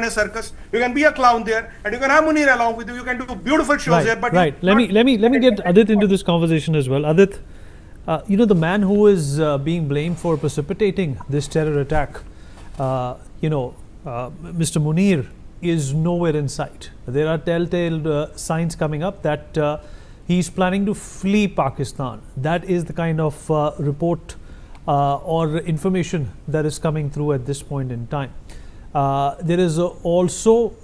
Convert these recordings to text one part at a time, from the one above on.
a circus. You can be a clown there, and you can have Munir along with you. You can do beautiful shows there. But let me get Adit into this conversation as well. Adit, the man who is being blamed for precipitating this terror attack, Mr. Munir, is nowhere in sight. There are telltale signs coming up that he's planning to flee Pakistan. That is the kind of report or information that is coming through at this point in time. There is also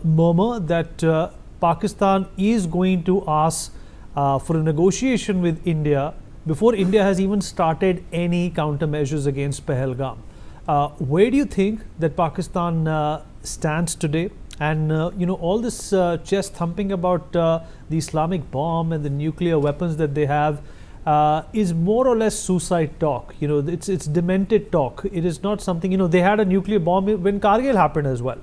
murmur that Pakistan is going to ask for a negotiation with India before India has even started any countermeasures against Pahalgam. Where do you think that Pakistan stands today? And all this chest thumping about the Islamic bomb and the nuclear weapons that they have is more or less suicide talk. It's demented talk. It is not something. They had a nuclear bomb when Kargil happened as well.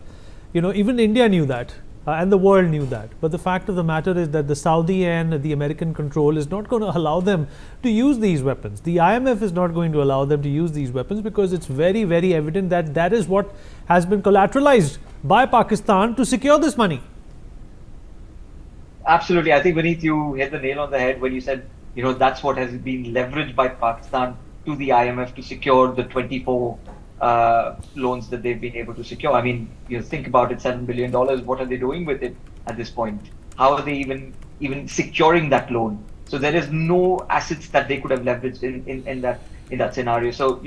Even India knew that. And the world knew that. But the fact of the matter is that the Saudi and the American control is not going to allow them to use these weapons. The IMF is not going to allow them to use these weapons because it's very, very evident that that is what has been collateralized by Pakistan to secure this money. Absolutely. I think, Vineet, you hit the nail on the head when you said, that's what has been leveraged by Pakistan to the IMF to secure the 24 loans that they've been able to secure. I mean, think about it, $7 billion. What are they doing with it at this point? How are they even securing that loan? So there is no assets that they could have leveraged in that scenario. So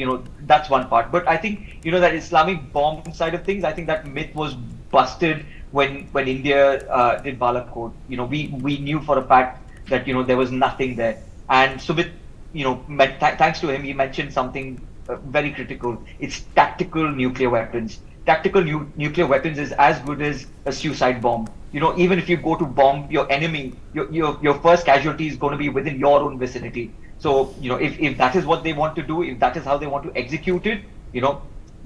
that's one part. But I think that Islamic bomb side of things, I think that myth was busted when India did Balakot. We knew for a fact that there was nothing there. And so with thanks to him, he mentioned something very critical. It's tactical nuclear weapons. Tactical nuclear weapons is as good as a suicide bomb. Even if you go to bomb your enemy, your first casualty is going to be within your own vicinity. So, if that is what they want to do, if that is how they want to execute it,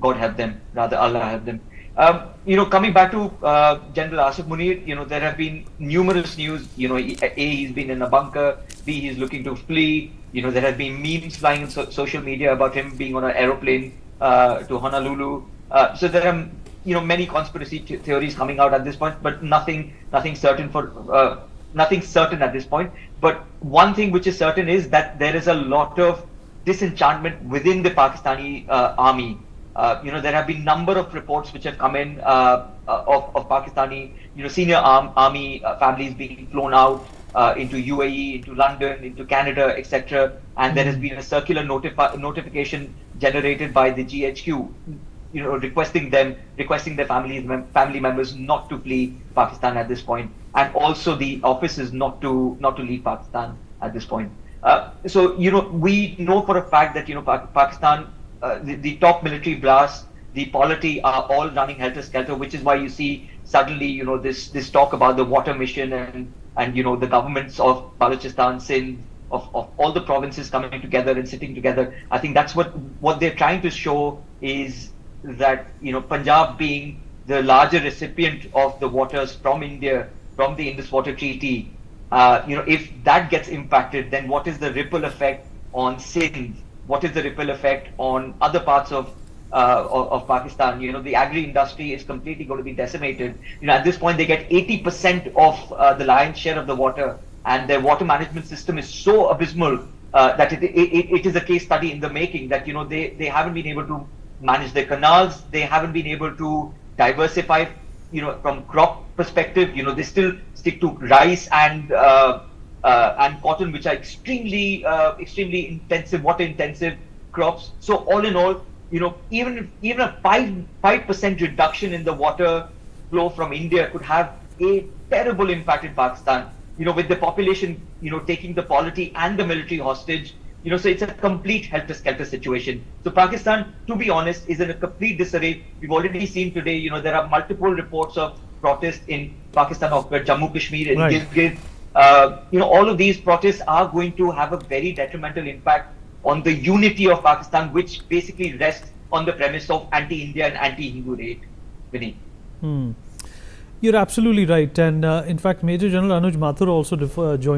God help them, rather Allah help them. Coming back to General Asif Munir, there have been numerous news. A, he's been in a bunker. B, he's looking to flee. There have been memes flying in social media about him being on an aeroplane to Honolulu. So there are, many conspiracy theories coming out at this point, but nothing certain at this point. But one thing which is certain is that there is a lot of disenchantment within the Pakistani army. There have been number of reports which have come in of Pakistani, senior army families being flown out into UAE, into London, into Canada, etc. And there has been a circular notification generated by the GHQ, requesting their family members not to flee Pakistan at this point, and also the officers not to leave Pakistan at this point. So we know for a fact that Pakistan. The top military brass, the polity are all running helter-skelter, which is why you see suddenly, this talk about the water mission and the governments of Balochistan, Sindh, of all the provinces coming together and sitting together. I think that's what they're trying to show is that, Punjab being the larger recipient of the waters from India, from the Indus Water Treaty, if that gets impacted, then what is the ripple effect on Sindh? What is the ripple effect on other parts of Pakistan? The agri industry is completely going to be decimated. At this point, they get 80% of the lion's share of the water, and their water management system is so abysmal that it is a case study in the making. That they haven't been able to manage their canals. They haven't been able to diversify. From crop perspective, they still stick to rice and cotton, which are extremely intensive, water intensive crops. So all in all, even a 5% reduction in the water flow from India could have a terrible impact in Pakistan. With the population, taking the polity and the military hostage. So it's a complete helter-skelter situation. So Pakistan, to be honest, is in a complete disarray. We've already seen today, there are multiple reports of protests in Pakistan, of Jammu Kashmir and Gilgit. All of these protests are going to have a very detrimental impact on the unity of Pakistan, which basically rests on the premise of anti-India and anti-Hindu hate. Vinny. You're absolutely right. And in fact, Major General Anuj Mathur also joined